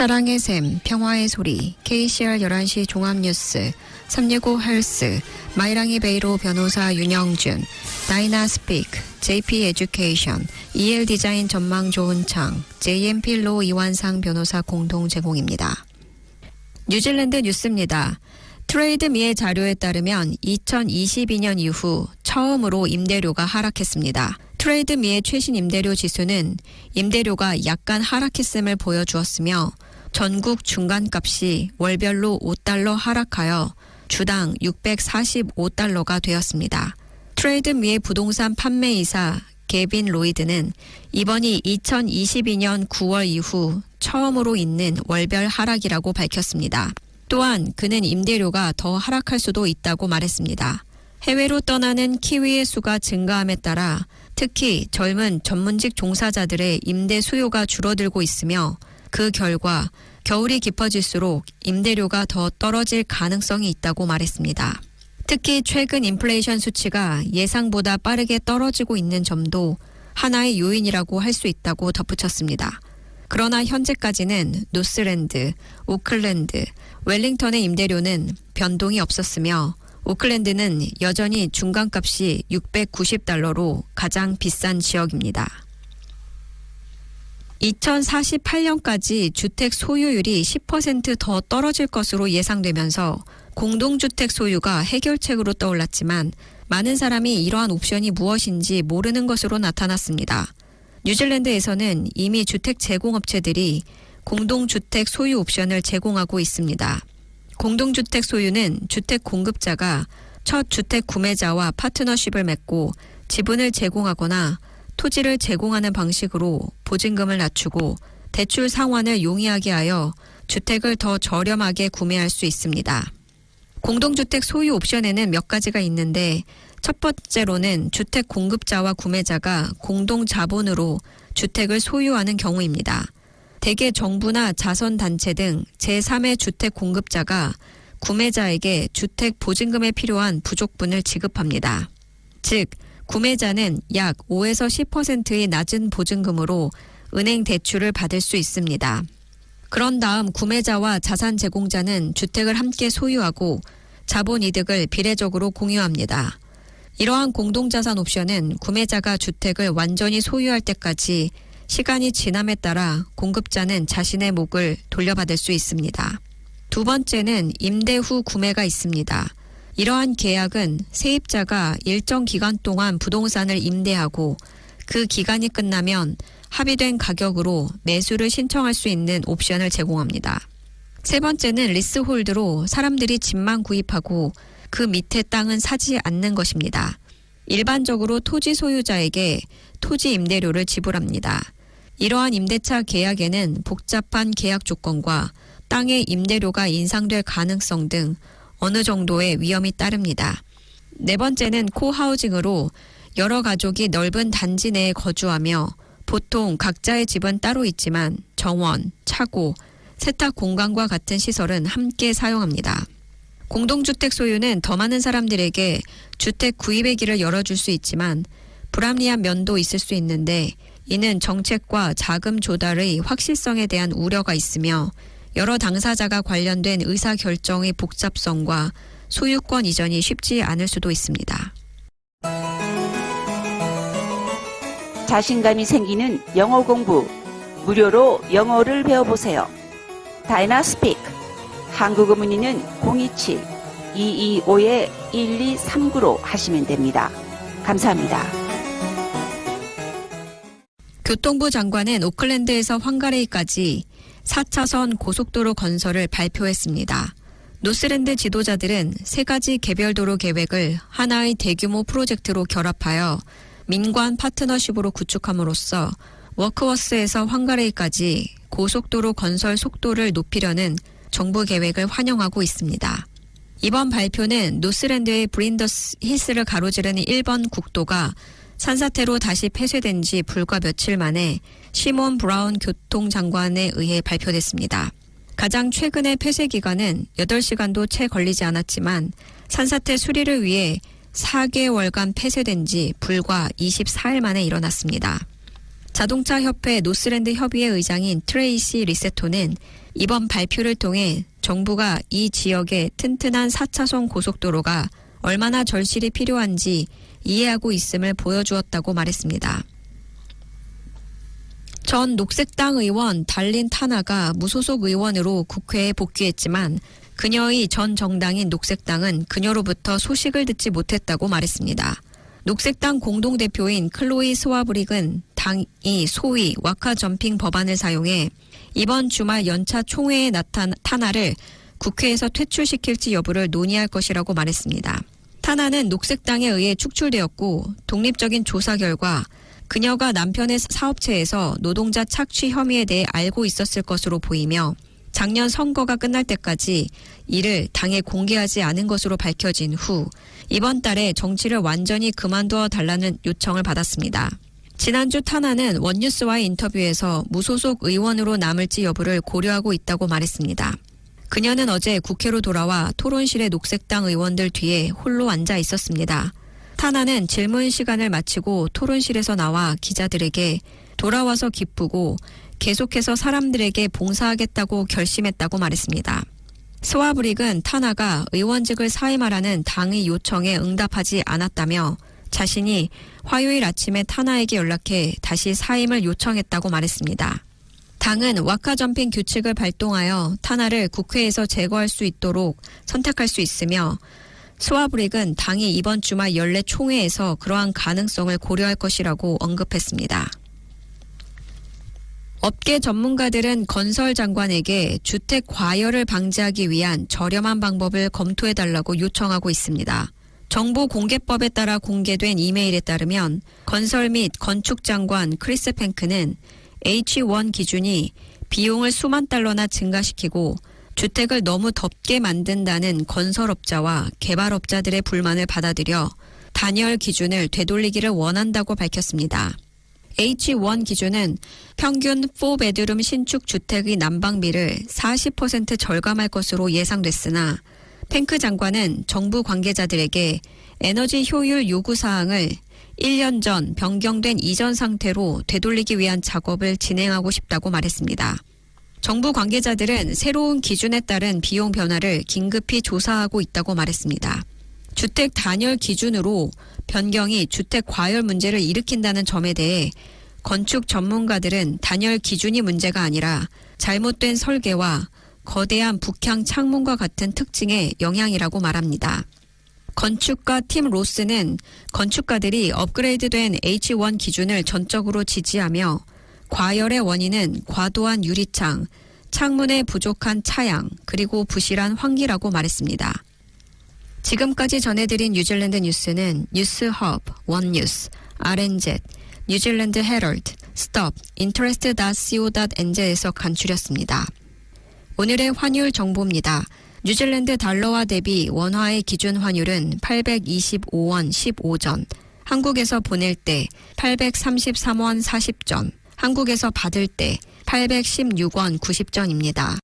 사랑의 샘, 평화의 소리, KCR 11시 종합뉴스, 365 헬스, 마이랑이 베이로 변호사 윤영준, 다이나 스피크, JP 에듀케이션, EL 디자인 전망 좋은 창, JM 필로 이완상 변호사 공동 제공입니다. 뉴질랜드 뉴스입니다. 트레이드미의 자료에 따르면 2022년 이후 처음으로 임대료가 하락했습니다. 트레이드미의 최신 임대료 지수는 임대료가 약간 하락했음을 보여주었으며 전국 중간값이 월별로 $5 하락하여 주당 $645가 되었습니다. 트레이드미의 부동산 판매이사 게빈 로이드는 이번이 2022년 9월 이후 처음으로 있는 월별 하락이라고 밝혔습니다. 또한 그는 임대료가 더 하락할 수도 있다고 말했습니다. 해외로 떠나는 키위의 수가 증가함에 따라 특히 젊은 전문직 종사자들의 임대 수요가 줄어들고 있으며 그 결과 겨울이 깊어질수록 임대료가 더 떨어질 가능성이 있다고 말했습니다. 특히 최근 인플레이션 수치가 예상보다 빠르게 떨어지고 있는 점도 하나의 요인이라고 할 수 있다고 덧붙였습니다. 그러나 현재까지는 노스랜드, 오클랜드, 웰링턴의 임대료는 변동이 없었으며 오클랜드는 여전히 중간값이 $690로 가장 비싼 지역입니다. 2048년까지 주택 소유율이 10% 더 떨어질 것으로 예상되면서 공동주택 소유가 해결책으로 떠올랐지만 많은 사람이 이러한 옵션이 무엇인지 모르는 것으로 나타났습니다. 뉴질랜드에서는 이미 주택 제공업체들이 공동주택 소유 옵션을 제공하고 있습니다. 공동주택 소유는 주택 공급자가 첫 주택 구매자와 파트너십을 맺고 지분을 제공하거나 토지를 제공하는 방식으로 보증금을 낮추고 대출 상환을 용이하게 하여 주택을 더 저렴하게 구매할 수 있습니다. 공동주택 소유 옵션에는 몇 가지가 있는데 첫 번째로는 주택 공급자와 구매자가 공동 자본으로 주택을 소유하는 경우입니다. 대개 정부나 자선단체 등 제3의 주택 공급자가 구매자에게 주택 보증금에 필요한 부족분을 지급합니다. 즉, 구매자는 약 5에서 10%의 낮은 보증금으로 은행 대출을 받을 수 있습니다. 그런 다음 구매자와 자산 제공자는 주택을 함께 소유하고 자본 이득을 비례적으로 공유합니다. 이러한 공동자산 옵션은 구매자가 주택을 완전히 소유할 때까지 시간이 지남에 따라 공급자는 자신의 몫을 돌려받을 수 있습니다. 두 번째는 임대 후 구매가 있습니다. 이러한 계약은 세입자가 일정 기간 동안 부동산을 임대하고 그 기간이 끝나면 합의된 가격으로 매수를 신청할 수 있는 옵션을 제공합니다. 세 번째는 리스홀드로 사람들이 집만 구입하고 그 밑에 땅은 사지 않는 것입니다. 일반적으로 토지 소유자에게 토지 임대료를 지불합니다. 이러한 임대차 계약에는 복잡한 계약 조건과 땅의 임대료가 인상될 가능성 등 어느 정도의 위험이 따릅니다. 네 번째는 코하우징으로 여러 가족이 넓은 단지 내에 거주하며 보통 각자의 집은 따로 있지만 정원, 차고, 세탁 공간과 같은 시설은 함께 사용합니다. 공동주택 소유는 더 많은 사람들에게 주택 구입의 길을 열어줄 수 있지만 불합리한 면도 있을 수 있는데 이는 정책과 자금 조달의 확실성에 대한 우려가 있으며 여러 당사자가 관련된 의사결정의 복잡성과 소유권 이전이 쉽지 않을 수도 있습니다. 자신감이 생기는 영어 공부, 무료로 영어를 배워보세요. 다이나 스피크, 한국어 문의는 027-225-1239로 하시면 됩니다. 감사합니다. 교통부 장관은 오클랜드에서 황가레이까지 4차선 고속도로 건설을 발표했습니다. 노스랜드 지도자들은 세 가지 개별도로 계획을 하나의 대규모 프로젝트로 결합하여 민관 파트너십으로 구축함으로써 워크워스에서 황가레이까지 고속도로 건설 속도를 높이려는 정부 계획을 환영하고 있습니다. 이번 발표는 노스랜드의 브린더스 힐스를 가로지르는 1번 국도가 산사태로 다시 폐쇄된 지 불과 며칠 만에 시몬 브라운 교통장관에 의해 발표됐습니다. 가장 최근의 폐쇄 기간은 8시간도 채 걸리지 않았지만 산사태 수리를 위해 4개월간 폐쇄된 지 불과 24일 만에 일어났습니다. 자동차 협회 노스랜드 협의회 의장인 트레이시 리세토는 이번 발표를 통해 정부가 이 지역의 튼튼한 4차선 고속도로가 얼마나 절실히 필요한지 이해하고 있음을 보여주었다고 말했습니다. 전 녹색당 의원 달린 타나가 무소속 의원으로 국회에 복귀했지만 그녀의 전 정당인 녹색당은 그녀로부터 소식을 듣지 못했다고 말했습니다. 녹색당 공동대표인 클로이 스와브릭은 당이 소위 와카 점핑 법안을 사용해 이번 주말 연차 총회에 나타난 타나를 국회에서 퇴출시킬지 여부를 논의할 것이라고 말했습니다. 타나는 녹색당에 의해 축출되었고 독립적인 조사 결과 그녀가 남편의 사업체에서 노동자 착취 혐의에 대해 알고 있었을 것으로 보이며 작년 선거가 끝날 때까지 이를 당에 공개하지 않은 것으로 밝혀진 후 이번 달에 정치를 완전히 그만두어 달라는 요청을 받았습니다. 지난주 타나는 원뉴스와의 인터뷰에서 무소속 의원으로 남을지 여부를 고려하고 있다고 말했습니다. 그녀는 어제 국회로 돌아와 토론실의 녹색당 의원들 뒤에 홀로 앉아 있었습니다. 타나는 질문 시간을 마치고 토론실에서 나와 기자들에게 돌아와서 기쁘고 계속해서 사람들에게 봉사하겠다고 결심했다고 말했습니다. 스와브릭은 타나가 의원직을 사임하라는 당의 요청에 응답하지 않았다며 자신이 화요일 아침에 타나에게 연락해 다시 사임을 요청했다고 말했습니다. 당은 와카 점핑 규칙을 발동하여 타나를 국회에서 제거할 수 있도록 선택할 수 있으며 스와브릭은 당이 이번 주말 연례 총회에서 그러한 가능성을 고려할 것이라고 언급했습니다. 업계 전문가들은 건설 장관에게 주택 과열을 방지하기 위한 저렴한 방법을 검토해달라고 요청하고 있습니다. 정보공개법에 따라 공개된 이메일에 따르면 건설 및 건축 장관 크리스 팽크는 H1 기준이 비용을 수만 달러나 증가시키고 주택을 너무 덥게 만든다는 건설업자와 개발업자들의 불만을 받아들여 단열 기준을 되돌리기를 원한다고 밝혔습니다. H1 기준은 평균 4베드룸 신축 주택의 난방비를 40% 절감할 것으로 예상됐으나 팽크 장관은 정부 관계자들에게 에너지 효율 요구 사항을 1년 전 변경된 이전 상태로 되돌리기 위한 작업을 진행하고 싶다고 말했습니다. 정부 관계자들은 새로운 기준에 따른 비용 변화를 긴급히 조사하고 있다고 말했습니다. 주택 단열 기준으로 변경이 주택 과열 문제를 일으킨다는 점에 대해 건축 전문가들은 단열 기준이 문제가 아니라 잘못된 설계와 거대한 북향 창문과 같은 특징의 영향이라고 말합니다. 건축가 팀 로스는 건축가들이 업그레이드된 H1 기준을 전적으로 지지하며 과열의 원인은 과도한 유리창, 창문의 부족한 차양, 그리고 부실한 환기라고 말했습니다. 지금까지 전해드린 뉴질랜드 뉴스는 뉴스허브, 원뉴스, RNZ, 뉴질랜드 헤럴드, 스톱, interest.co.nz에서 간추렸습니다. 오늘의 환율 정보입니다. 뉴질랜드 달러와 대비 원화의 기준 환율은 825원 15전, 한국에서 보낼 때 833원 40전, 한국에서 받을 때 816원 90전입니다.